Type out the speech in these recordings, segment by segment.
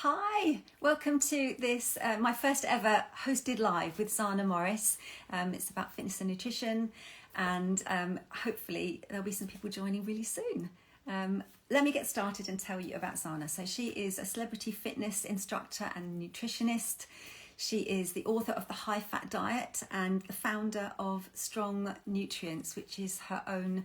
Hi, welcome to this, my first ever hosted live with Zana Morris. It's about fitness and nutrition, and hopefully there'll be some people joining really soon. Let me get started and tell you about Zana. So she is a celebrity fitness instructor and nutritionist. She is the author of The High Fat Diet and the founder of Strong Nutrients, which is her own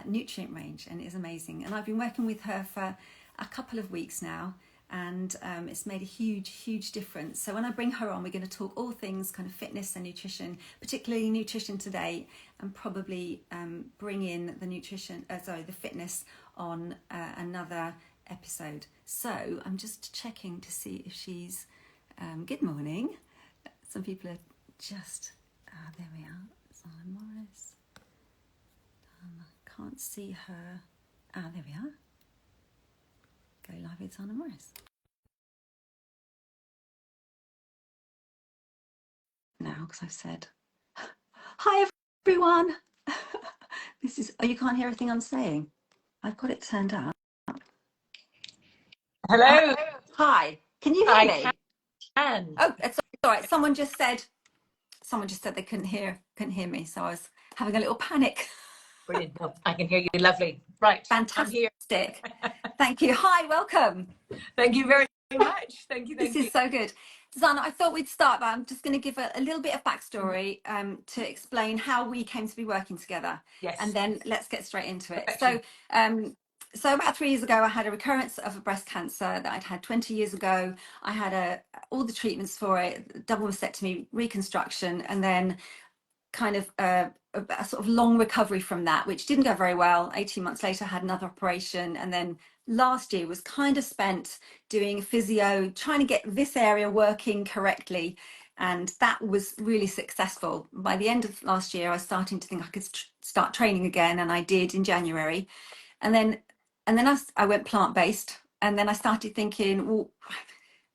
nutrient range, and it is amazing. And I've been working with her for a couple of weeks now, and it's made a huge difference. So when I bring her on, we're going to talk all things kind of fitness and nutrition, particularly nutrition today, and probably bring in the the fitness on another episode. So I'm just checking to see if she's good morning. Some people are just there we are. Zana Morris. Can't see her. There we are. Go live with Zana Morris. Now, because I've said, hi everyone. This is, oh, you can't hear everything I'm saying. I've got it turned up. Hello. Hi, can you hear me? Can. Oh, it's all right. Someone just said they couldn't hear me, so I was having a little panic. Brilliant. No, I can hear you. Lovely. Right. Fantastic. Thank you. Hi, welcome. Thank you very much. Thank you. This is so good. Zana, I thought we'd start, but I'm just going to give a little bit of backstory to explain how we came to be working together. Yes. And then let's get straight into it. Perfection. So about 3 years ago, I had a recurrence of a breast cancer that I'd had 20 years ago. I had all the treatments for it, double mastectomy, reconstruction, and then kind of a sort of long recovery from that, which didn't go very well. 18 months later, I had another operation, and then last year was kind of spent doing physio, trying to get this area working correctly, and that was really successful. By the end of last year, I was starting to think I could start training again, and I did in January. And then I went plant-based, and then I started thinking, well,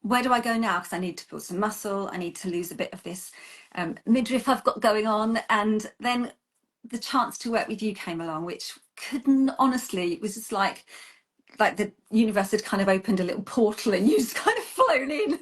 where do I go now? Because I need to build some muscle, I need to lose a bit of this midriff I've got going on. And then the chance to work with you came along, which couldn't, honestly, it was just like the universe had kind of opened a little portal and you just kind of flown in.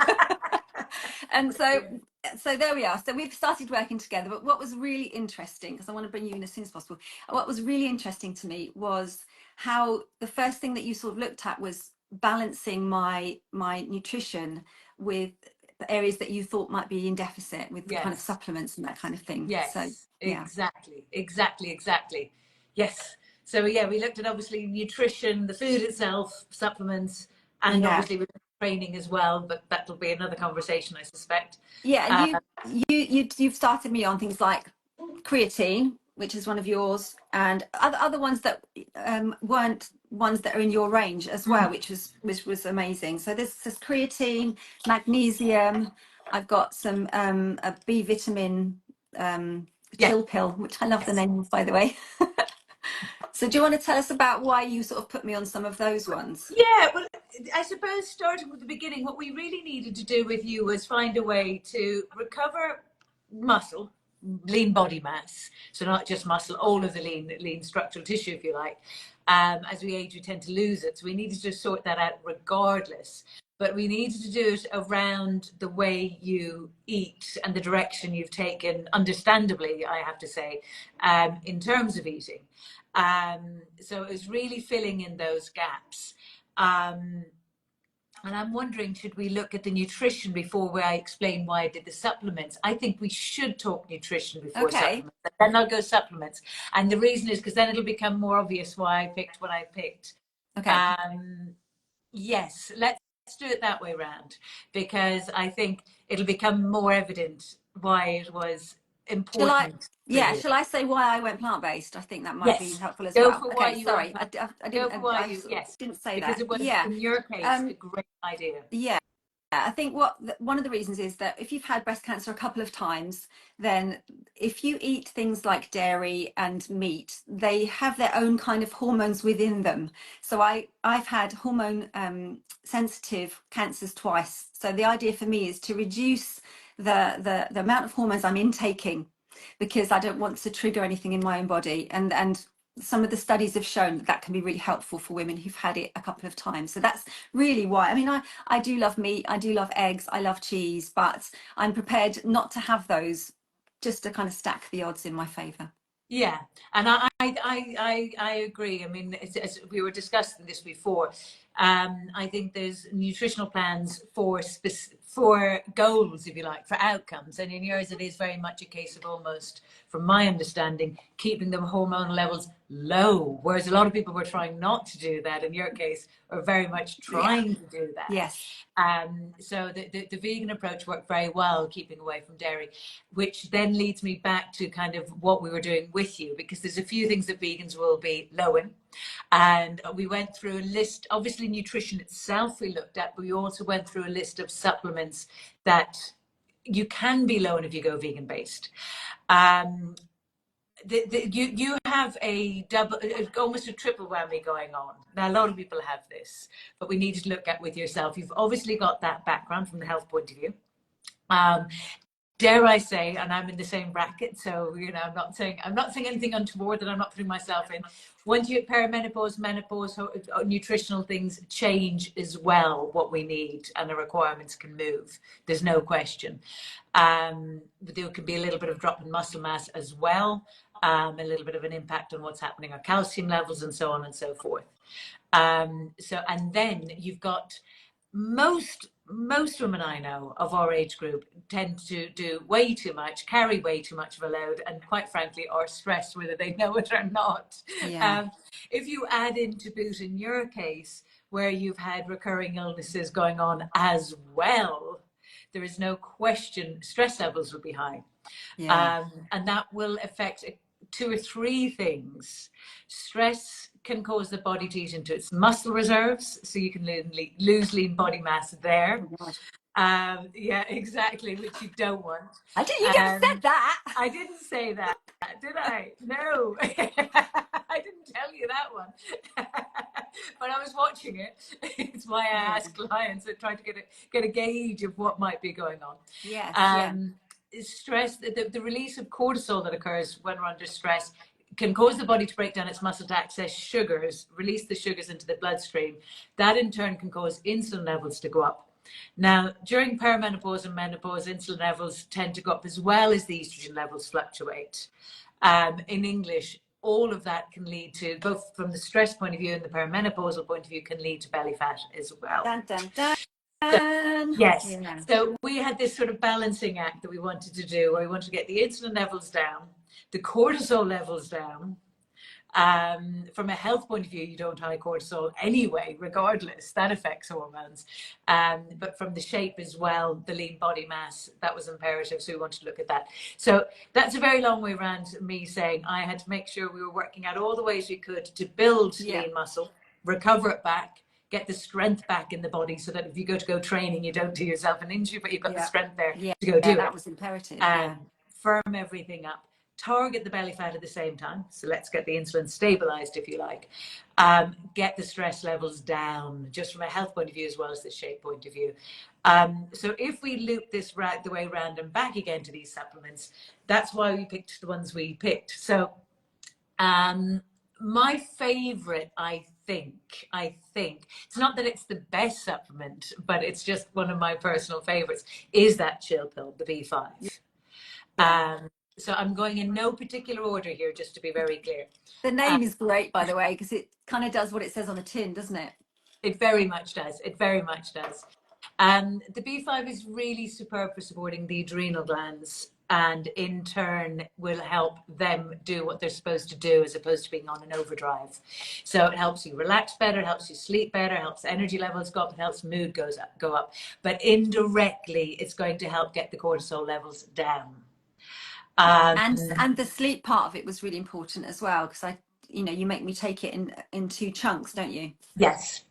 And so there we are. So we've started working together. But what was really interesting, because I want to bring you in as soon as possible, what was really interesting to me was how the first thing that you sort of looked at was balancing my nutrition with the areas that you thought might be in deficit with kind of supplements and that kind of thing. Yes, so yeah. Exactly. Yes. So yeah, we looked at obviously nutrition, the food itself, supplements, and obviously with training as well, but that'll be another conversation, I suspect. Yeah, you've started me on things like creatine, which is one of yours, and other ones that weren't ones that are in your range as well, which was amazing. So this is creatine, magnesium. I've got some a B vitamin chill pill, which I love the name, by the way. So do you want to tell us about why you sort of put me on some of those ones? Yeah, well, I suppose starting with the beginning, what we really needed to do with you was find a way to recover muscle, lean body mass. So not just muscle, all of the lean structural tissue, if you like. As we age, we tend to lose it. So we needed to sort that out regardless. But we needed to do it around the way you eat and the direction you've taken, understandably, I have to say, in terms of eating. So it was really filling in those gaps. And I'm wondering, should we look at the nutrition before I explain why I did the supplements? I think we should talk nutrition before supplements. Then I'll go supplements. And the reason is because then it'll become more obvious why I picked what I picked. Okay. Yes, let's do it that way round, because I think it'll become more evident why it was important. Shall I say why I went plant-based? I think that might be helpful as well. Okay, sorry, I didn't say because that. It was, in your case, a great idea. Yeah. I think one of the reasons is that if you've had breast cancer a couple of times, then if you eat things like dairy and meat, they have their own kind of hormones within them. So I've had hormone sensitive cancers twice. So the idea for me is to reduce the amount of hormones I'm intaking, because I don't want to trigger anything in my own body. And some of the studies have shown that that can be really helpful for women who've had it a couple of times. So that's really why. I mean, I do love meat, I do love eggs, I love cheese, but I'm prepared not to have those, just to kind of stack the odds in my favour. Yeah, and I agree. I mean, as we were discussing this before, I think there's nutritional plans for goals, if you like, for outcomes, and in yours it is very much a case of almost, from my understanding, keeping the hormone levels low, whereas a lot of people were trying not to do that. In your case, are very much Yeah. trying to do that. Yes. So the vegan approach worked very well, keeping away from dairy, which then leads me back to kind of what we were doing with you, because there's a few things that vegans will be low in. And we went through a list, obviously nutrition itself we looked at, but we also went through a list of supplements that you can be low in if you go vegan based. You have a double, almost a triple whammy going on. Now, a lot of people have this, but we need to look at with yourself. You've obviously got that background from the health point of view. Dare I say, and I'm in the same bracket, so I'm not saying anything untoward that I'm not putting myself in. Once you hit perimenopause, menopause, nutritional things change as well. What we need and the requirements can move. There's no question. There could be a little bit of drop in muscle mass as well, a little bit of an impact on what's happening, our calcium levels, and so on and so forth. And then you've got most women I know of our age group tend to do way too much, carry way too much of a load, and quite frankly are stressed whether they know it or not. Yeah. If you add in to boot in your case where you've had recurring illnesses going on as well, there is no question stress levels will be high. Yeah. And that will affect two or three things. Stress can cause the body to eat into its muscle reserves, so you can lose lean body mass there. Oh God. Yeah, exactly, which you don't want. I didn't. You never said that. I didn't say that, did I? No, I didn't tell you that one. But I was watching it. It's why I Yeah. ask clients and try to get a gauge of what might be going on. Yes. Yeah. Stress, the release of cortisol that occurs when we're under stress can cause the body to break down its muscle to access sugars, release the sugars into the bloodstream. That in turn can cause insulin levels to go up. Now, during perimenopause and menopause, insulin levels tend to go up as well as the estrogen levels fluctuate. In English, all of that can lead to, both from the stress point of view and the perimenopausal point of view, can lead to belly fat as well. Dun, dun, dun. Yes. Yeah. So we had this sort of balancing act that we wanted to do, where we wanted to get the insulin levels down, the cortisol levels down. From a health point of view, you don't high cortisol anyway, regardless. That affects hormones. But from the shape as well, the lean body mass, that was imperative. So we wanted to look at that. So that's a very long way around me saying I had to make sure we were working out all the ways we could to build lean muscle, recover it back, get the strength back in the body, so that if you go training, you don't do yourself an injury, but you've got the strength there to go do it. That was imperative. Yeah. Firm everything up. Target the belly fat at the same time. So let's get the insulin stabilized, if you like. Get the stress levels down, just from a health point of view as well as the shape point of view. So if we loop this the way round and back again to these supplements, that's why we picked the ones we picked. So my favorite, I think, it's not that it's the best supplement, but it's just one of my personal favorites, is that chill pill, the B5. Yeah. So I'm going in no particular order here, just to be very clear. The name is great, by the way, because it kind of does what it says on the tin, doesn't it? It very much does. It very much does. The B5 is really superb for supporting the adrenal glands, and in turn will help them do what they're supposed to do, as opposed to being on an overdrive. So it helps you relax better, it helps you sleep better, it helps energy levels go up, it helps mood go up. But indirectly, it's going to help get the cortisol levels down. And the sleep part of it was really important as well, because you make me take it in two chunks, don't you? Yes.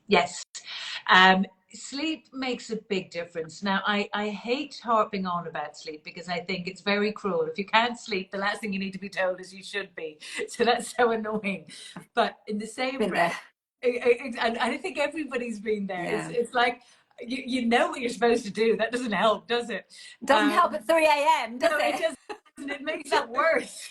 Sleep makes a big difference. Now, I hate harping on about sleep, because I think it's very cruel. If you can't sleep, the last thing you need to be told is you should be. So that's so annoying. But in the same breath, and I think everybody's been there. Yeah. It's like, you know what you're supposed to do. That doesn't help, does it? Doesn't help at 3 a.m., does no, it? it It makes it worse.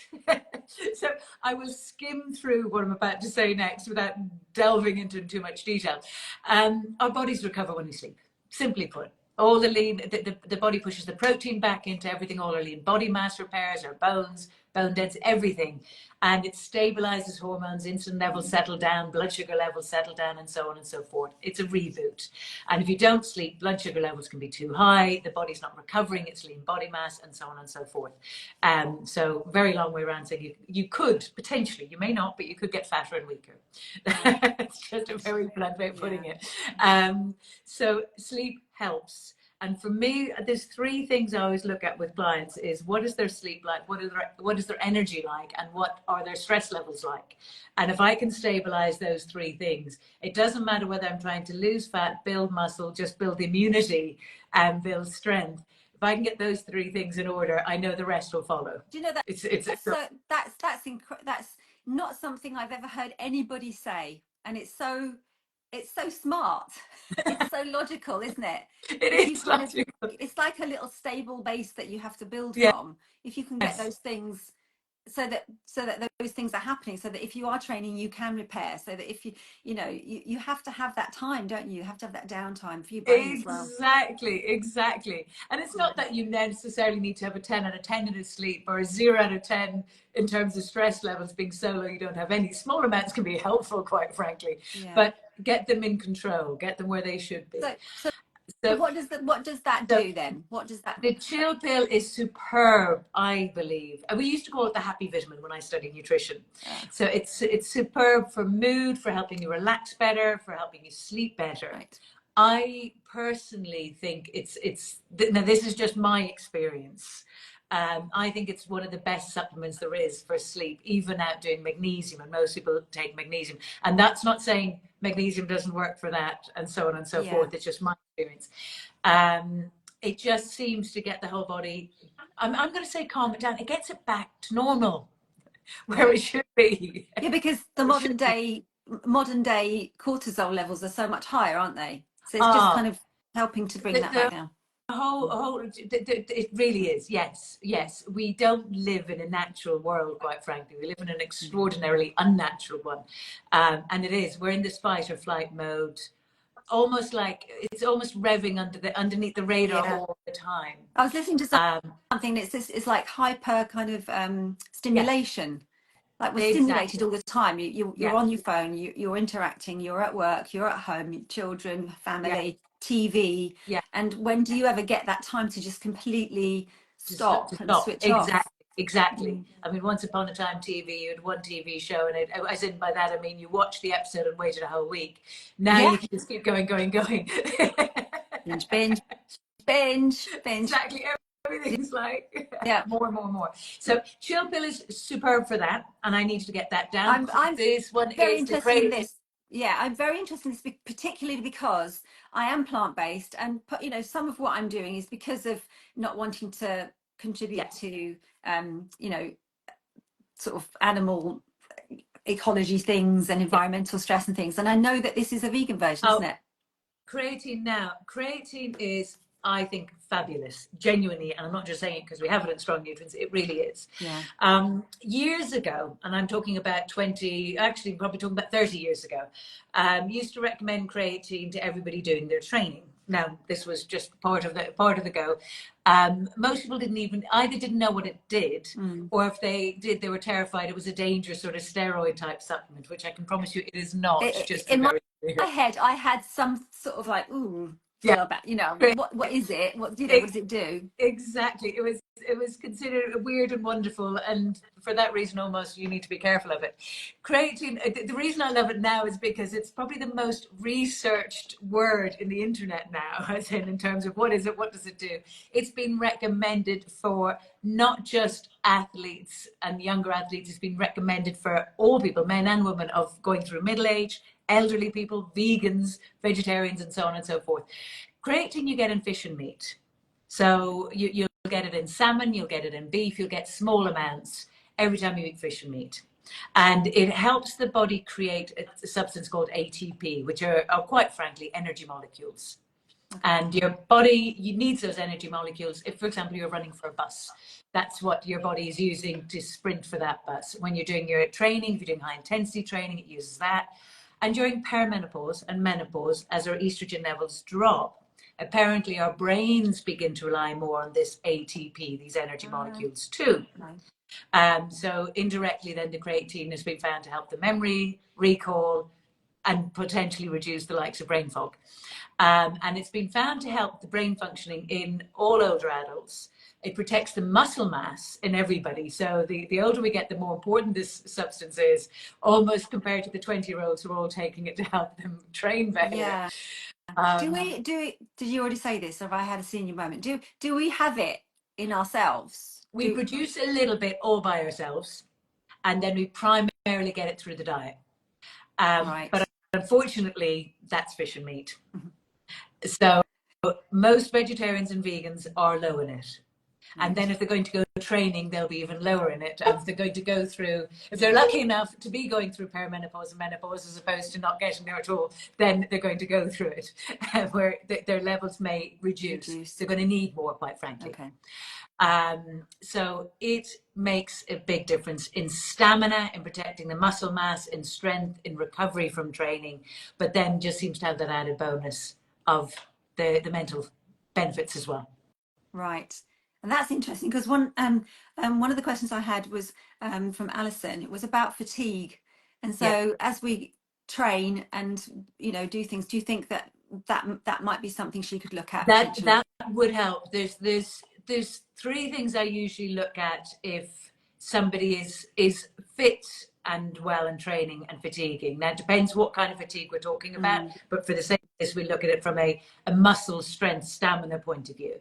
So I will skim through what I'm about to say next without delving into too much detail. Our bodies recover when we sleep, simply put. All the lean, the body pushes the protein back into everything, all our lean body mass repairs, our bones, bone density, everything. And it stabilizes hormones, insulin levels settle down, blood sugar levels settle down, and so on and so forth. It's a reboot. And if you don't sleep, blood sugar levels can be too high, the body's not recovering its lean body mass, and so on and so forth. So very long way around saying you could potentially, you may not, but you could get fatter and weaker. It's just a very blunt way of putting it. So sleep helps. And for me, there's three things I always look at with clients is what is their sleep like? What is their energy like? And what are their stress levels like? And if I can stabilize those three things, it doesn't matter whether I'm trying to lose fat, build muscle, just build immunity and build strength. If I can get those three things in order, I know the rest will follow. Do you know that that's not something I've ever heard anybody say, and it's so smart. It's so logical, isn't it? It If you is kind of, logical. it's like a little stable base that you have to build Yes. from. If you can get those things, so that those things are happening, so that if you are training, you can repair. So that if you have to have that time, don't you? You have to have that downtime for your brain as well. Exactly. And it's not that you necessarily need to have a 10 out of 10 in sleep or a 0 out of 10 in terms of stress levels being so low you don't have any. Small amounts can be helpful, quite frankly. Yeah. But get them in control, get them where they should be. So what does that do then? What does that? The chill pill is superb, I believe. And we used to call it the happy vitamin when I studied nutrition. So it's superb for mood, for helping you relax better, for helping you sleep better. Right. I personally think now this is just my experience. I think it's one of the best supplements there is for sleep, even outdoing magnesium. And most people take magnesium. And that's not saying magnesium doesn't work for that and so on and so forth. It's just my experience. It just seems to get the whole body, I'm going to say calm it down. It gets it back to normal, where it should be. Yeah, because the modern day cortisol levels are so much higher, aren't they? So it's just kind of helping to bring that back down. It really is. Yes. We don't live in a natural world, quite frankly. We live in an extraordinarily unnatural one. And it is. We're in this fight or flight mode. Almost like it's almost revving underneath the radar all the time. I was listening to something it's like hyper kind of stimulation. Like we're stimulated all the time. You're on your phone, you're interacting, you're at work, you're at home, children, family, TV. And when do you ever get that time to just completely stop and switch off? Exactly. I mean, once upon a time, TV, you had one TV show, and as in by that, I mean, you watched the episode and waited a whole week. Now you can just keep going. Binge. Exactly. Everything's like more and more and more. So chill pill is superb for that, and I need to get that down. This one very is interested in this. Yeah, I'm very interested in this, particularly because I am plant-based, and some of what I'm doing is because of not wanting to contribute to sort of animal ecology things and environmental stress and things. And I know that this is a vegan version, isn't it? Creatine is, I think, fabulous, genuinely, and I'm not just saying it because we have it in Strong Nutrients, it really is. Years ago, and I'm talking about probably talking about 30 years ago, used to recommend creatine to everybody doing their training. Now, this was just part of the go. Most people didn't know what it did, or if they did, they were terrified it was a dangerous sort of steroid type supplement, which I can promise you it is not. In my head, I had some sort of like, what is it? What does it do? Exactly. It was considered weird and wonderful, and for that reason, almost you need to be careful of it. Creatine. The reason I love it now is because it's probably the most researched word in the internet now, as in terms of what is it, what does it do. It's been recommended for not just athletes and younger athletes. It's been recommended for all people, men and women, of going through middle age, elderly people, vegans, vegetarians, and so on and so forth. Creatine you get in fish and meat. So you'll get it in salmon, you'll get it in beef, you'll get small amounts every time you eat fish and meat. And it helps the body create a substance called ATP, which are quite frankly energy molecules. And your body, you needs those energy molecules. If, for example, you're running for a bus, that's what your body is using to sprint for that bus. When you're doing your training, if you're doing high intensity training, it uses that. And during perimenopause and menopause, as our estrogen levels drop, apparently our brains begin to rely more on this ATP, these energy molecules too. So indirectly, then the creatine has been found to help the memory, recall, and potentially reduce the likes of brain fog. And it's been found to help the brain functioning in all older adults. It protects the muscle mass in everybody. So the older we get, the more important this substance is, almost compared to the 20-year-olds who are all taking it to help them train better. Yeah. Did you already say this, or have I had a senior moment? Do we have it in ourselves? We produce a little bit all by ourselves, and then we primarily get it through the diet. Right. But unfortunately, that's fish and meat. So most vegetarians and vegans are low in it. And then if they're going to go training, they'll be even lower in it. And if they're going to go through, if they're lucky enough to be going through perimenopause and menopause as opposed to not getting there at all, then they're going to go through it, where their levels may reduce. They're going to need more, quite frankly. Okay. So it makes a big difference in stamina, in protecting the muscle mass, in strength, in recovery from training, but then just seems to have that added bonus of the mental benefits as well. Right. And that's interesting because one of the questions I had was from Alison. It was about fatigue. And so as we train and, do things, do you think that might be something she could look at? That would help. There's three things I usually look at if somebody is fit and well and training and fatiguing. Now it depends what kind of fatigue we're talking about, but for the sake of this, we look at it from a muscle strength, stamina point of view.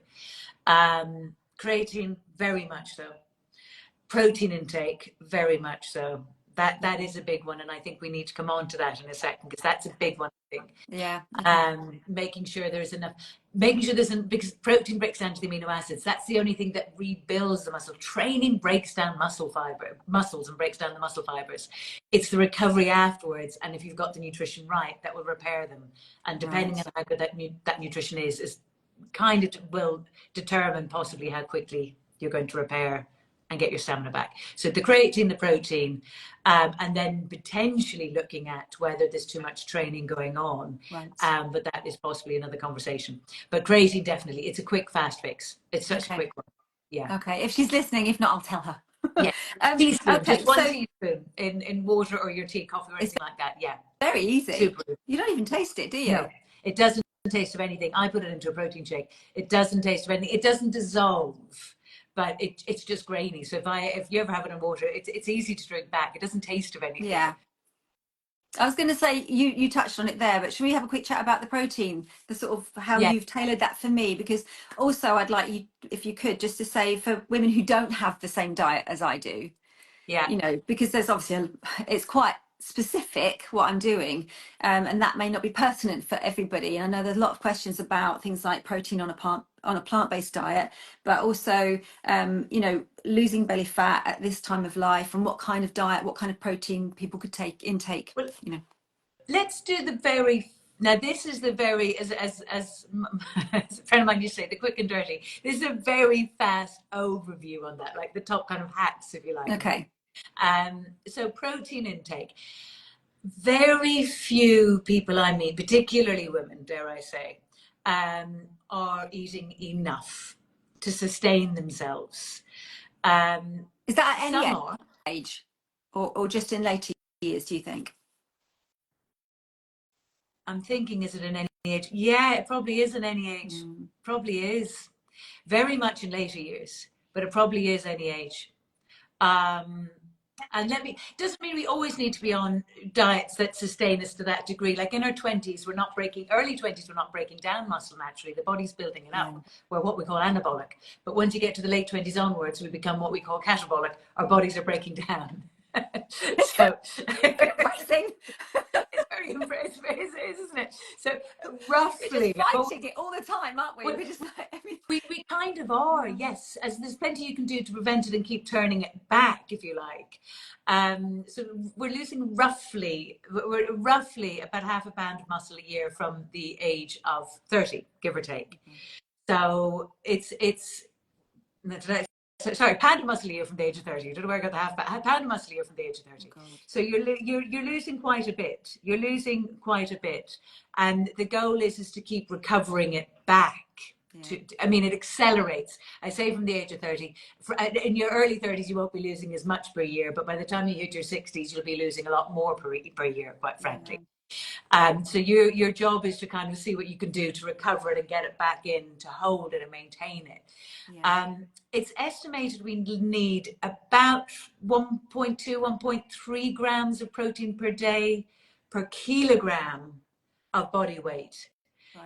Creatine, very much so. Protein intake, very much so. That is a big one, and I think we need to come on to that in a second, because that's a big one, I think. Yeah. Making sure there's enough, because protein breaks down to the amino acids. That's the only thing that rebuilds the muscle. Training breaks down muscles and breaks down the muscle fibers. It's the recovery afterwards, and if you've got the nutrition right, that will repair them. And depending on how good that nutrition is kind of will determine possibly how quickly you're going to repair and get your stamina back. So the creatine, the protein, and then potentially looking at whether there's too much training going on. Right. But that is possibly another conversation. But creatine, definitely, it's a quick, fast fix. It's such a quick one. Yeah. Okay. If she's listening, if not, I'll tell her. Yeah. Teaspoon, just one teaspoon in water or your tea, coffee, or anything like that. Yeah. Very easy. Super. You don't even taste it, do you? No, it doesn't taste of anything. I put it into a protein shake. It doesn't taste of anything. It doesn't dissolve, but it's just grainy. So if you ever have it in water, it's easy to drink back. It doesn't taste of anything. Yeah. I was going to say, you touched on it there, but should we have a quick chat about the protein, the sort of how you've tailored that for me? Because also I'd like you, if you could, just to say for women who don't have the same diet as I do, because there's obviously, it's quite specific what I'm doing, and that may not be pertinent for everybody. I know there's a lot of questions about things like protein on a plant-based diet, but also losing belly fat at this time of life, and what kind of diet, what kind of protein people could intake. Well, let's do this is the very, as a friend of mine used to say, the quick and dirty. This is a very fast overview on that, like the top kind of hacks, if you like. Okay. So protein intake. Very few people I meet, particularly women, dare I say, are eating enough to sustain themselves. Is that at any age, or just in later years, do you think? I'm thinking, is it in any age? Yeah, it probably is in any age. Probably is. Very much in later years, but it probably is any age. And doesn't mean we always need to be on diets that sustain us to that degree. Like in our 20s, early 20s, we're not breaking down muscle naturally. The body's building it up. We're what we call anabolic. But once you get to the late 20s onwards, we become what we call catabolic. Our bodies are breaking down. So Embarrassing. it's very impressive, isn't it? So We're just roughly, fighting it all the time, aren't we? well, We're just like, we kind of are, yes. As there's plenty you can do to prevent it and keep turning it back, if you like. So we're losing we're roughly about half a pound of muscle a year from the age of 30, give or take. So it's sorry, pound of muscle a year from the age of 30. I don't know where I got the pound of muscle a year from the age of 30. oh So you're losing quite a bit. You're losing quite a bit, and the goal is to keep recovering it back. I mean, it accelerates. I say from the age of 30. In your early 30s, you won't be losing as much per year, but by the time you hit your 60s, you'll be losing a lot more per year, quite frankly. So your job is to kind of see what you can do to recover it and get it back in, to hold it and maintain it. It's estimated we need about 1.2, 1.3 grams of protein per day per kilogram of body weight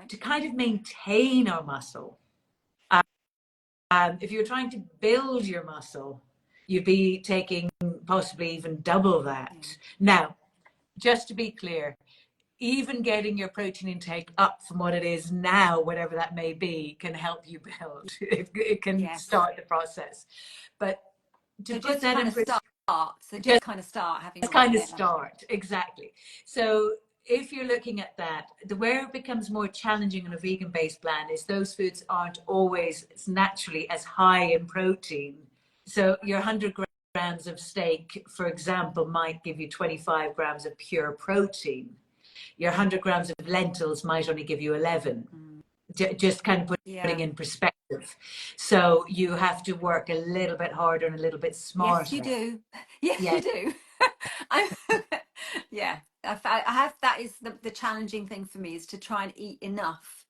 to kind of maintain our muscle. If you're trying to build your muscle, you'd be taking possibly even double that. Now, just to be clear, even getting your protein intake up from what it is now, whatever that may be, can help you build. It can start the process. But to put that in perspective, just kind of start having start, exactly. So if you're looking at that, where it becomes more challenging on a vegan-based plan is those foods aren't always naturally as high in protein. So your 100 grams of steak, for example, might give you 25 grams of pure protein. Your 100 grams of lentils might only give you 11. Just kind of putting in perspective. So you have to work a little bit harder and a little bit smarter. Yes, you do. Yes, you do. Yeah, I have. That is the challenging thing for me, is to try and eat enough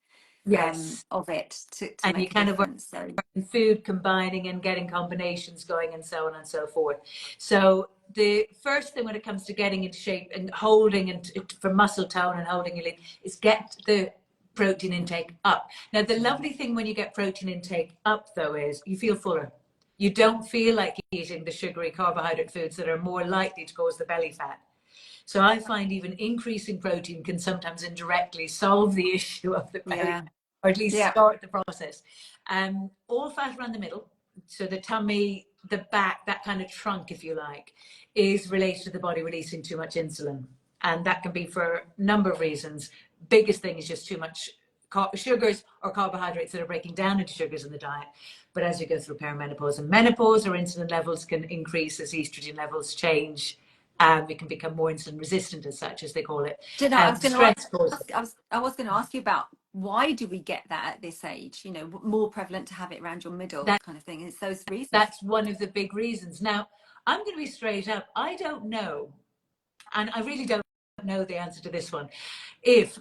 of it to and make you kind a difference. Of work in food combining and getting combinations going and so on and so forth. So the first thing when it comes to getting into shape and holding and for muscle tone and holding your lean is get the protein intake up. Now, the lovely thing when you get protein intake up, though, is you feel fuller. You don't feel like eating the sugary carbohydrate foods that are more likely to cause the belly fat. So I find even increasing protein can sometimes indirectly solve the issue of the belly fat, or at least start the process. All fat around the middle, so the tummy, the back, that kind of trunk, if you like, is related to the body releasing too much insulin. And that can be for a number of reasons. Biggest thing is just too much sugars or carbohydrates that are breaking down into sugars in the diet. But as you go through perimenopause and menopause, our insulin levels can increase as estrogen levels change. We can become more insulin resistant, as such, as they call it. I was going to ask you about, why do we get that at this age? You know, more prevalent to have it around your middle, kind of thing. It's those reasons. That's one of the big reasons. Now, I'm going to be straight up. I don't know, and I really don't know the answer to this one.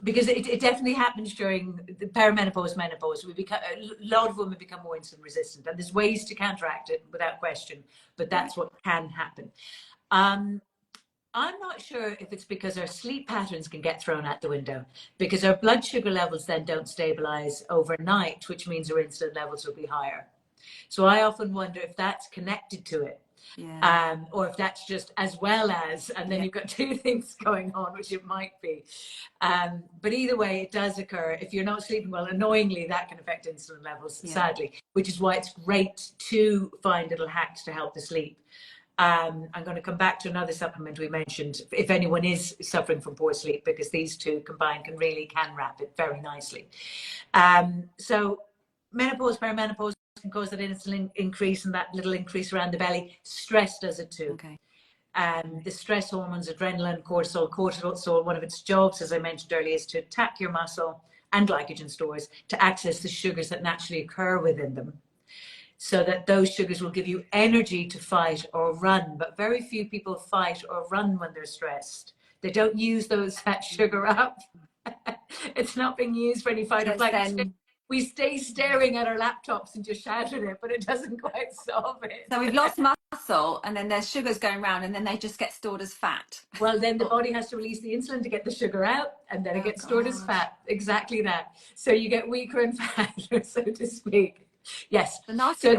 Because it definitely happens during the perimenopause, menopause. A lot of women become more insulin resistant, and there's ways to counteract it without question. But that's what can happen. I'm not sure if it's because our sleep patterns can get thrown out the window, because our blood sugar levels then don't stabilize overnight, which means our insulin levels will be higher. So I often wonder if that's connected to it. Or if that's just as well as, and then you've got two things going on, which it might be. But either way, it does occur. If you're not sleeping well, annoyingly, that can affect insulin levels, sadly, which is why it's great to find little hacks to help the sleep. I'm going to come back to another supplement we mentioned if anyone is suffering from poor sleep, because these two combined can wrap it very nicely. So menopause, perimenopause can cause that insulin increase, and that little increase around the belly. Stress does it too. The stress hormones, adrenaline, cortisol, one of its jobs, as I mentioned earlier, is to attack your muscle and glycogen stores to access the sugars that naturally occur within them, so that those sugars will give you energy to fight or run. But very few people fight or run when they're stressed. They don't use that sugar up. It's not being used for any fight or flight. We stay staring at our laptops and just shout at it, but it doesn't quite solve it. So we've lost muscle, and then there's sugars going around, and then they just get stored as fat. Well, then the body has to release the insulin to get the sugar out, and then it gets stored as fat. Exactly that. So you get weaker and fatter, so to speak. Yes. The nasty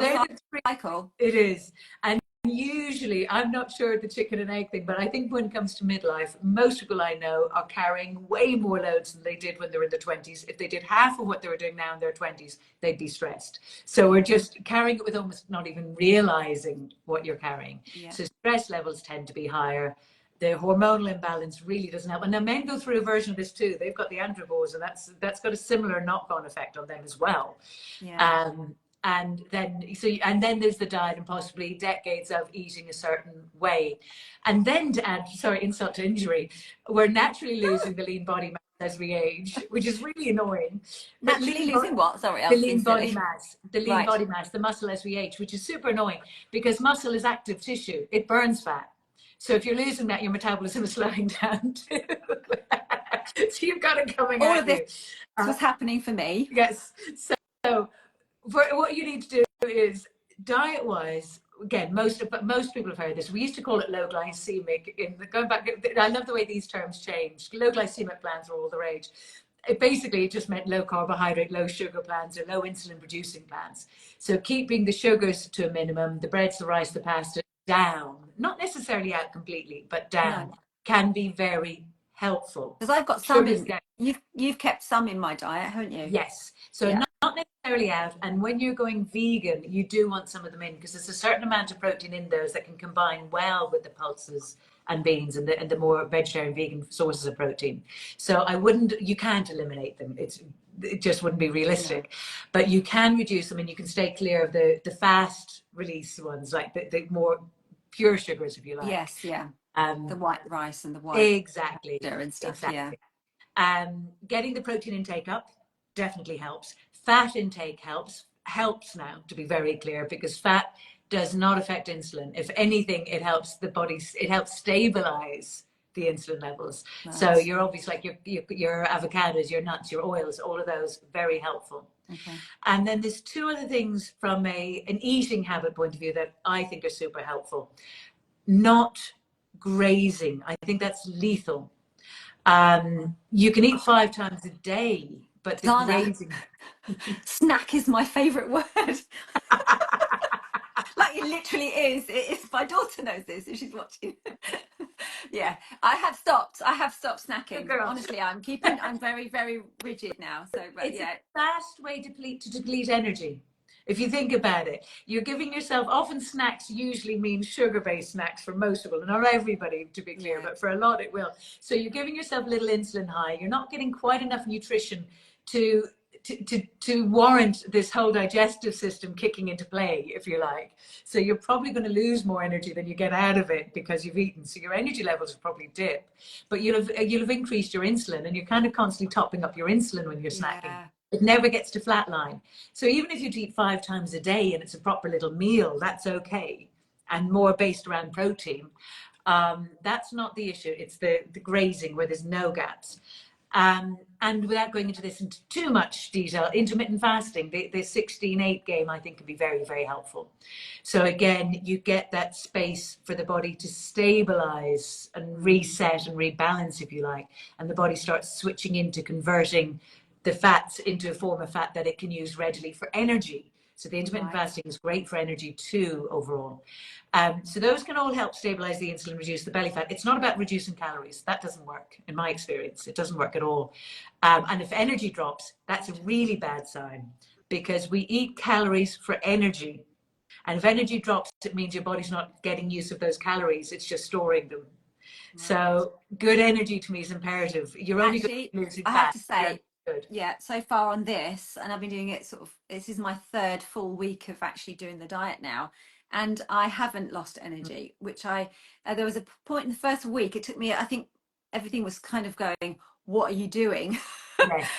cycle. It is. And usually, I'm not sure the chicken and egg thing, but I think when it comes to midlife, most people I know are carrying way more loads than they did when they were in their 20s. If they did half of what they were doing now in their 20s, they'd be stressed. So we're just carrying it with almost not even realizing what you're carrying. Yeah. So stress levels tend to be higher. The hormonal imbalance really doesn't help. And now men go through a version of this too. They've got the andropause, and that's got a similar knock-on effect on them as well. Yeah. And then there's the diet and possibly decades of eating a certain way. And then to add, sorry, insult to injury, we're naturally losing the lean body mass as we age, which is really annoying. But Naturally losing what? Sorry, I the was being lean body silly. mass, the lean Right. body mass, the muscle as we age, which is super annoying because muscle is active tissue. It burns fat. So if you're losing that, your metabolism is slowing down too. So you've got it coming All at of this you. was happening for me. Yes. So what you need to do is diet wise, again, most people have heard this. We used to call it low glycemic. Going back, I love the way these terms changed. Low glycemic plans are all the rage. It just meant low carbohydrate, low sugar plans, or low insulin producing plans. So keeping the sugars to a minimum, the breads, the rice, the pasta down, not necessarily out completely, but down, No, can be very helpful. because I've got some Sugars in. down. You've kept some in my diet, haven't you? Yes. So Yeah. not necessarily out. And when you're going vegan, you do want some of them in because there's a certain amount of protein in those that can combine well with the pulses and beans and the more vegetarian vegan sources of protein. So you can't eliminate them. It just wouldn't be realistic. No. But you can reduce them and you can stay clear of the fast release ones, like the more pure sugars, if you like. Yes, yeah. The Um, white rice and the white exactly. sugar and stuff. Yeah. Exactly. Getting the protein intake up definitely helps. Fat intake helps now, to be very clear, because fat does not affect insulin. If anything, it helps stabilize the insulin levels. So Right. you're obviously like your avocados, your nuts, your oils, all of those, very helpful. Okay. And then there's two other things from an eating habit point of view that I think are super helpful. Not grazing. I think that's lethal. You can eat 5 times a day, but the Zana, grazing. snack is my favorite word. Like it literally is. It is. My daughter knows this if she's watching. Yeah, I have stopped. I have stopped Good snacking. girl. Honestly, I'm very, very rigid now. So, but It's a yeah, fast way to deplete energy. If you think about it, you're giving yourself, often snacks usually mean sugar-based snacks for most people, and not everybody, to be clear, yeah, but for a lot it will. So you're giving yourself a little insulin high. You're not getting quite enough nutrition to to warrant this whole digestive system kicking into play, if you like. So you're probably going to lose more energy than you get out of it because you've eaten. So your energy levels will probably dip, but you'll have increased your insulin, and you're kind of constantly topping up your insulin when you're snacking. yeah, It never gets to flatline. So even if you eat 5 times a day and it's a proper little meal, that's okay, and more based around protein. That's not the issue. It's the grazing where there's no gaps. And without going into this into too much detail, intermittent fasting, the 16-8 game, I think can be very, very helpful. So again, you get that space for the body to stabilize and reset and rebalance, if you like, and the body starts switching into converting the fats into a form of fat that it can use readily for energy. So the intermittent right, fasting is great for energy too, overall. So those can all help stabilize the insulin, reduce the belly fat. It's not about reducing calories. That doesn't work in my experience. It doesn't work at all. And if energy drops, that's a really bad sign because we eat calories for energy. And if energy drops, it means your body's not getting use of those calories. It's just storing them. right. So good energy to me is imperative. You're only good Actually, at losing I have fat. to You're say, good. yeah, so far on this, and I've been doing it sort of, this is my third full week of actually doing the diet now. And I haven't lost energy, which there was a point in the first week, it took me, I think everything was kind of going, what are you doing? Yes.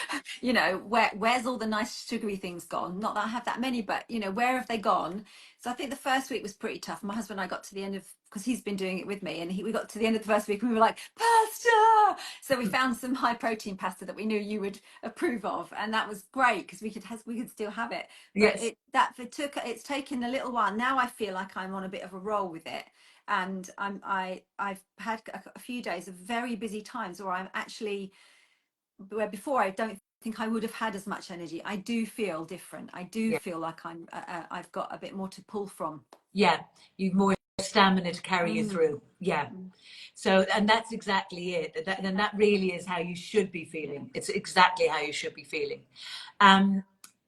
You know, where's all the nice sugary things gone? Not that I have that many, but you know, where have they gone? So I think the first week was pretty tough. My husband and I got to the end of, because he's been doing it with me, and we got to the end of the first week and we were like, pasta. So we found some high protein pasta that we knew you would approve of, and that was great because we could still have it. But Yes. it's taken a little while. Now I feel like I'm on a bit of a roll with it, and I've had a few days of very busy times where I'm actually, where before I don't think I would have had as much energy. I do feel different. I do Yeah. feel like I've got a bit more to pull from. Yeah. You've more stamina to carry you through. Yeah. So, and that's exactly it. And that really is how you should be feeling. It's exactly how you should be feeling.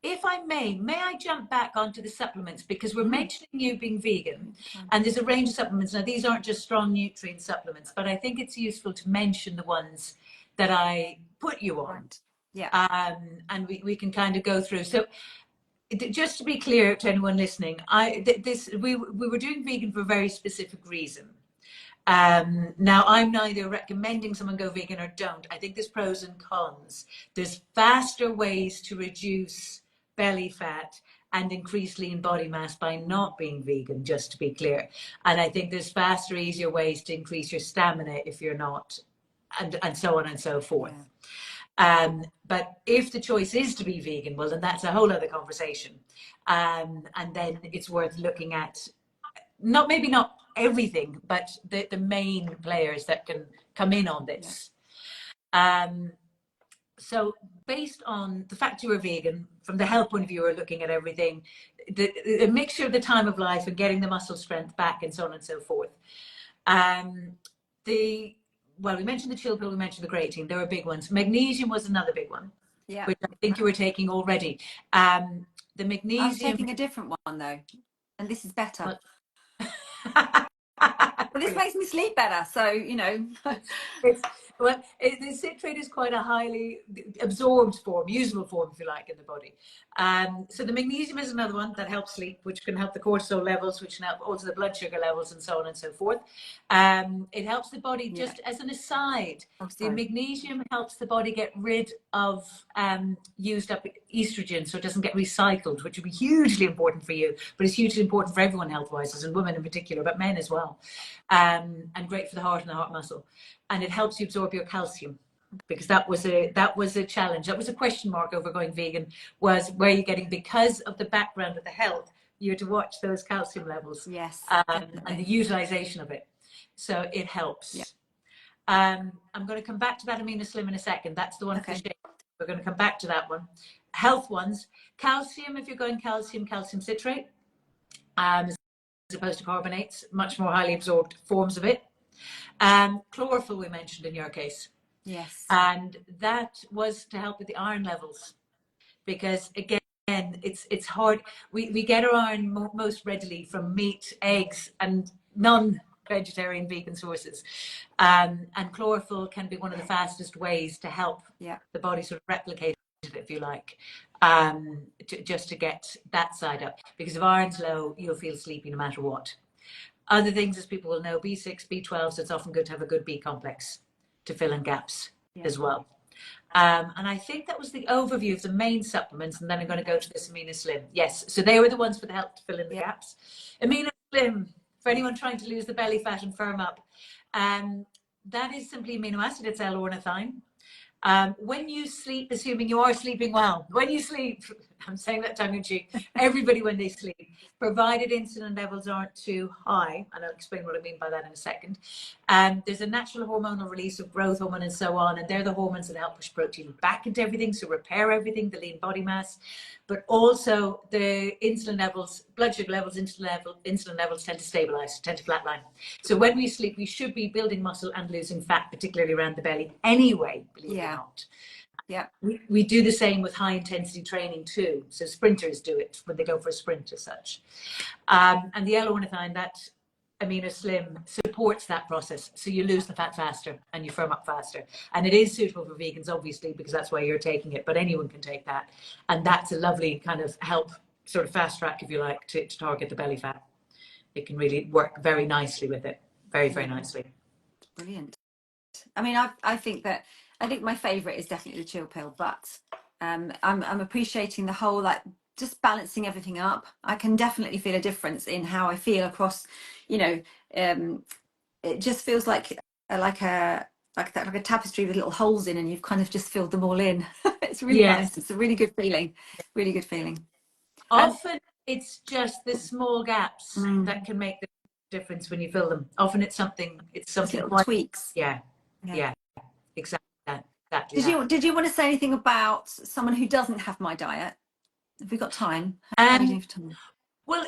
If I may I jump back onto the supplements, because we're mentioning you being vegan, and there's a range of supplements. Now, these aren't just strong nutrient supplements, but I think it's useful to mention the ones that I put you on. Right. Yeah. And we can kind of go through. So just to be clear to anyone listening, we were doing vegan for a very specific reason. Now, I'm neither recommending someone go vegan or don't. I think there's pros and cons. There's faster ways to reduce belly fat and increase lean body mass by not being vegan, just to be clear. And I think there's faster, easier ways to increase your stamina if you're not, and so on and so forth. But if the choice is to be vegan, well, then that's a whole other conversation. And then it's worth looking at, maybe not everything, but the main players that can come in on this. So based on the fact you were vegan, from the health point of view, we're looking at everything, the mixture of the time of life and getting the muscle strength back and so on and so forth. Well, we mentioned the chill pill, we mentioned the creatine, there were big ones. Magnesium was another big one, which I think you were taking already. The magnesium. I was taking a different one though, and this is better. Well, this makes me sleep better, so you know. The citrate is quite a highly absorbed form, usable form, if you like, in the body. So the magnesium is another one that helps sleep, which can help the cortisol levels, which can help also the blood sugar levels, and so on and so forth. It helps the body, just as an aside, the magnesium helps the body get rid of used up estrogen, so it doesn't get recycled, which would be hugely important for you, but it's hugely important for everyone health-wise, and women in particular, but men as well. And great for the heart and the heart muscle. And it helps you absorb your calcium, because that was a challenge. That was a question mark over going vegan, was where you're getting, because of the background of the health, you had to watch those calcium levels. Yes. And the utilization of it. So it helps. I'm going to come back to that amino slim in a second. That's the one for the shake. We're going to come back to that one. Health ones. Calcium, if you're going calcium citrate, as opposed to carbonates, much more highly absorbed forms of it. Chlorophyll we mentioned in your case. Yes. And that was to help with the iron levels, because again, it's hard. We get our iron most readily from meat, eggs, and non-vegetarian vegan sources. And chlorophyll can be one of the fastest ways to help the body sort of replicate it, if you like, just to get that side up. Because if iron's low, you'll feel sleepy no matter what. Other things, as people will know, B6, B12, so it's often good to have a good B complex to fill in gaps as well. And I think that was the overview of the main supplements, and then I'm going to go to this Amino Slim. Yes, so they were the ones for the help to fill in the gaps. Amino Slim, for anyone trying to lose the belly fat and firm up, that is simply amino acid. It's L-ornithine. When you sleep, assuming you are sleeping well, when you sleep, I'm saying that tongue in cheek, everybody when they sleep, provided insulin levels aren't too high, and I'll explain what I mean by that in a second, there's a natural hormonal release of growth hormone and so on, and they're the hormones that help push protein back into everything, so repair everything, the lean body mass, but also the insulin levels, blood sugar levels, insulin levels tend to stabilize, tend to flatline. So when we sleep, we should be building muscle and losing fat, particularly around the belly anyway, believe it or not. Yeah. We do the same with high intensity training too. So sprinters do it when they go for a sprint as such. And the L-ornithine, that amino slim, supports that process. So you lose the fat faster and you firm up faster. And it is suitable for vegans, obviously, because that's why you're taking it, but anyone can take that. And that's a lovely kind of help, sort of fast track, if you like, to target the belly fat. It can really work very nicely with it. Very, very nicely. Brilliant. I mean, I think my favorite is definitely the chill pill, but I'm appreciating the whole, like, just balancing everything up. I can definitely feel a difference in how I feel across, you know, it just feels like a tapestry with little holes in, and you've kind of just filled them all in. It's really nice. It's a really good feeling. Really good feeling. Often it's just the small gaps that can make the difference when you fill them. Often it's something little quite, tweaks. Yeah, exactly that. Did you want to say anything about someone who doesn't have my diet? Have we got time? Well,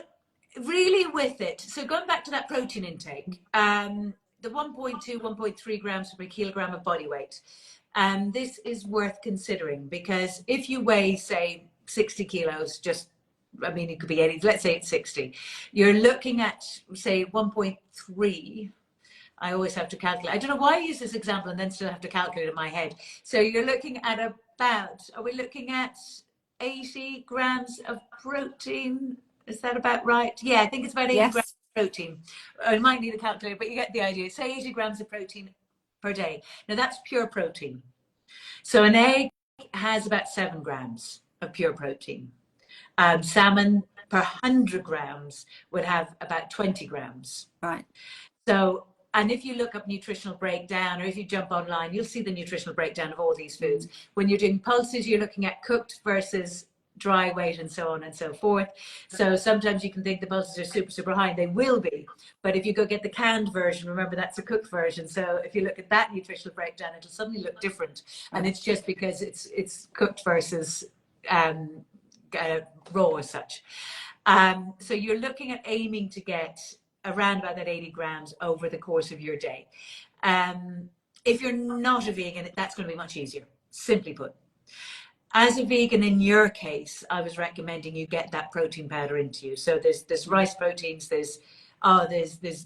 really with it. So going back to that protein intake, the 1.2, 1.3 grams per kilogram of body weight. This is worth considering because if you weigh, say, 60 kilos, I mean, it could be 80, let's say it's 60. You're looking at, say, 1.3. I always have to calculate. I don't know why I use this example and then still have to calculate in my head. So you're looking at are we looking at 80 grams of protein? Is that about right? Yeah, I think it's about 80 grams Yes. of protein. I might need a calculator, but you get the idea. Say 80 grams of protein per day. Now that's pure protein. So an egg has about 7 grams of pure protein. Salmon per 100 grams would have about 20 grams. Right. So, and if you look up nutritional breakdown, or if you jump online, you'll see the nutritional breakdown of all these foods. When you're doing pulses, you're looking at cooked versus dry weight and so on and so forth. So sometimes you can think the pulses are super, super high, and they will be. But if you go get the canned version, remember that's a cooked version. So if you look at that nutritional breakdown, it'll suddenly look different. And it's just because it's cooked versus raw as such. So you're looking at aiming to get around about that 80 grams over the course of your day. If you're not a vegan, that's going to be much easier, simply put. As a vegan, in your case, I was recommending you get that protein powder into you. So there's rice proteins, there's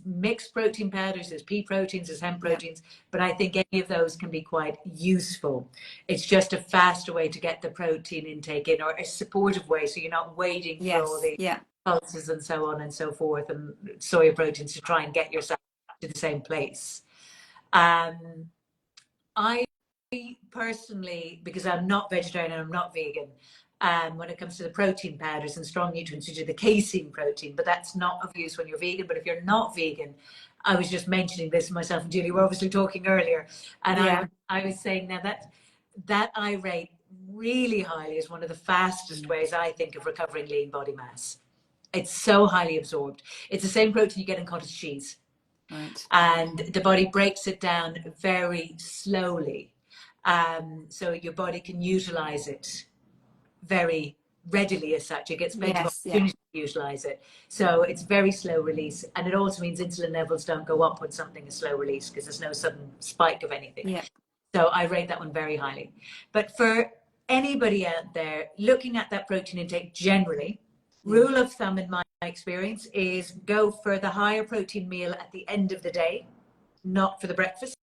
mixed protein powders, there's pea proteins, there's hemp proteins, but I think any of those can be quite useful. It's just a faster way to get the protein intake in, or a supportive way, so you're not waiting for all the pulses and so on and so forth, and soya proteins to try and get yourself to the same place. I personally, because I'm not vegetarian and I'm not vegan, when it comes to the protein powders and strong nutrients, you do the casein protein, but that's not of use when you're vegan. But if you're not vegan, I was just mentioning this, myself and Julie were obviously talking earlier, and I was saying now that I rate really highly as one of the fastest ways I think of recovering lean body mass. It's so highly absorbed. It's the same protein you get in cottage cheese. Right. And the body breaks it down very slowly. So your body can utilize it very readily as such. It gets plenty of opportunity to utilize it. So it's very slow release. And it also means insulin levels don't go up when something is slow release, because there's no sudden spike of anything. Yeah. So I rate that one very highly. But for anybody out there looking at that protein intake generally, rule of thumb in my experience is go for the higher protein meal at the end of the day, not for the breakfast.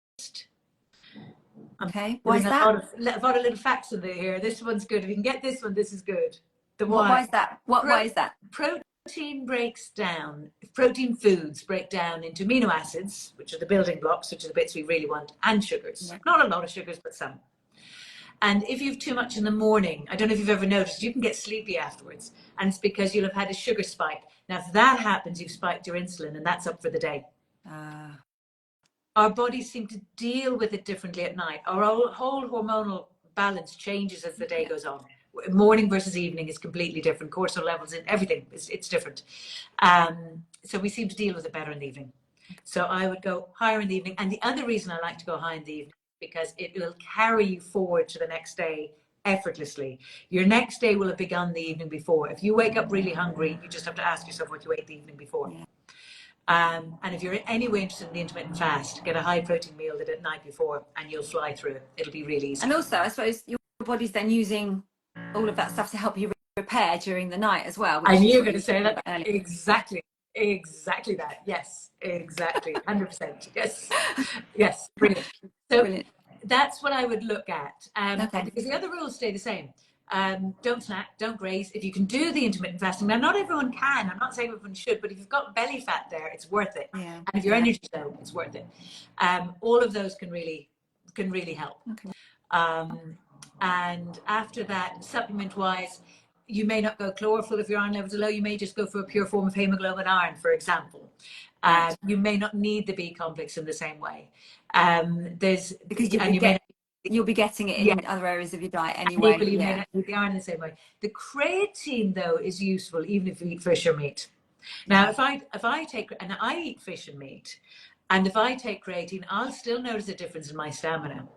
Okay, why is that? A lot of little facts in there here. This one's good. If you can get this one, this is good. Why is that? Why is that? Protein breaks down, protein foods break down into amino acids, which are the building blocks, which are the bits we really want, and sugars. Not a lot of sugars, but some. And if you've too much in the morning, I don't know if you've ever noticed, you can get sleepy afterwards. And it's because you'll have had a sugar spike. Now, if that happens, you've spiked your insulin, and that's up for the day. Our bodies seem to deal with it differently at night. Our whole hormonal balance changes as the day goes on. Morning versus evening is completely different. Cortisol levels and everything, it's different. So we seem to deal with it better in the evening. So I would go higher in the evening. And the other reason I like to go high in the evening, because it will carry you forward to the next day effortlessly. Your next day will have begun the evening before. If you wake up really hungry, you just have to ask yourself what you ate the evening before. And if you're anyway interested in the intermittent fast, get a high protein meal at night before, and you'll fly through it. It'll be really easy. And also, I suppose your body's then using all of that stuff to help you repair during the night as well. I knew you were going to say that. Exactly that. Yes, exactly. 100%. Yes, brilliant. So that's what I would look at. Because the other rules stay the same. Don't snack, don't graze. If you can do the intermittent fasting, now not everyone can, I'm not saying everyone should, but if you've got belly fat there, it's worth it. And if your energy low, it's worth it. All of those can really help. And after that, supplement wise, you may not go chlorophyll if your iron levels are low. You may just go for a pure form of hemoglobin iron, for example. You may not need the B complex in the same way. You'll be getting it in other areas of your diet anyway. And equally, you may not need the iron in the same way. The creatine, though, is useful even if you eat fish or meat. Now, if I take, and I eat fish and meat, and if I take creatine, I'll still notice a difference in my stamina,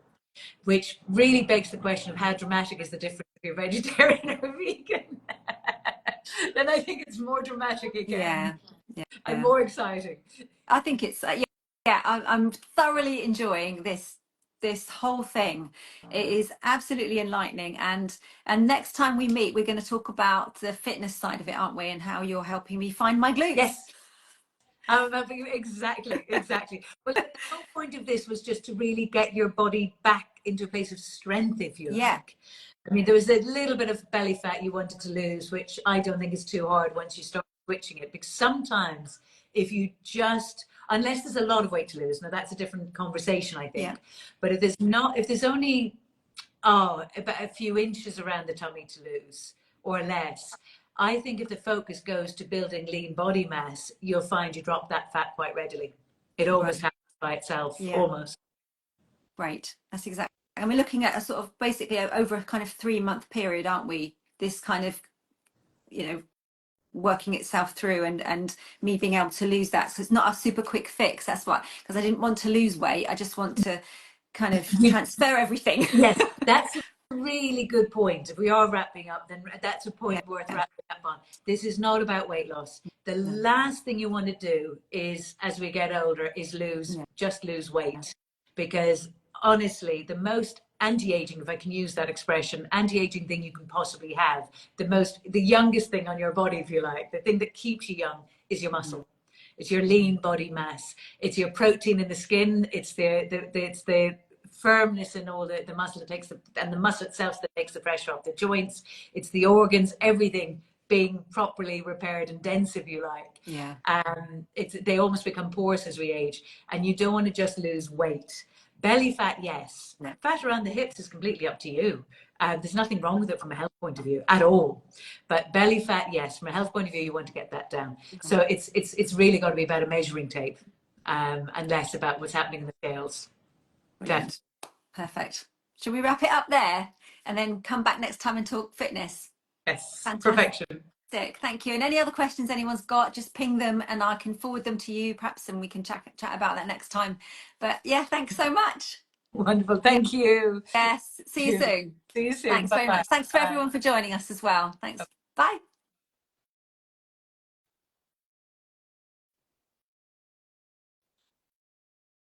which really begs the question of how dramatic is the difference if you're vegetarian or vegan. then I think it's more dramatic Yeah, again and yeah. more exciting. I think it's I'm thoroughly enjoying this whole thing. It is absolutely enlightening, and next time we meet, we're going to talk about the fitness side of it, aren't we? And how you're helping me find my glutes. Yes. Exactly, exactly. Well, the whole point of this was just to really get your body back into a place of strength, if you Yeah, like. I mean, there was a little bit of belly fat you wanted to lose, which I don't think is too hard once you start switching it. Because sometimes, if you just, unless there's a lot of weight to lose, now that's a different conversation, I yeah, think. But if there's only about a few inches around the tummy to lose or less, I think if the focus goes to building lean body mass, you'll find you drop that fat quite readily. It right. almost happens by itself, Yeah, almost. great. That's exactly. And we're looking at a sort of basically over a kind of 3 month period, aren't we? This kind of, you know, working itself through, and me being able to lose that. So it's not a super quick fix. That's what, because I didn't want to lose weight. I just want to kind of transfer everything. Yes, that's a really good point. If we are wrapping up, then that's a Yeah, point worth wrapping up on. This is not about weight loss. The last thing you want to do is, as we get older, is yeah, just lose weight. Because honestly, the most anti-aging, if I can use that expression, anti-aging thing you can possibly have, the youngest thing on your body, if you like, the thing that keeps you young is your muscle. It's your lean body mass. It's your protein in the skin. It's the firmness in all the muscle that takes and the muscle itself that takes the pressure off the joints. It's the organs, everything being properly repaired and dense, if you like. yeah, They almost become porous as we age, and you don't want to just lose weight. Belly fat, yes. yeah. Fat around the hips is completely up to you. There's nothing wrong with it from a health point of view at all. But belly fat, yes, from a health point of view, you want to get that down. So it's really got to be about a measuring tape, and less about what's happening in the scales. Definitely. Brilliant. Perfect. Should we wrap it up there and then come back next time and talk fitness? Yes, Fantastic. perfection. Thank you. And any other questions anyone's got, just ping them and I can forward them to you perhaps, and we can chat about that next time. But yeah, thanks so much. Wonderful. Thank you. Yes. See you See soon. you soon. Thanks very Bye-bye. much. Thanks for Bye. everyone for joining us as well. Thanks. Bye.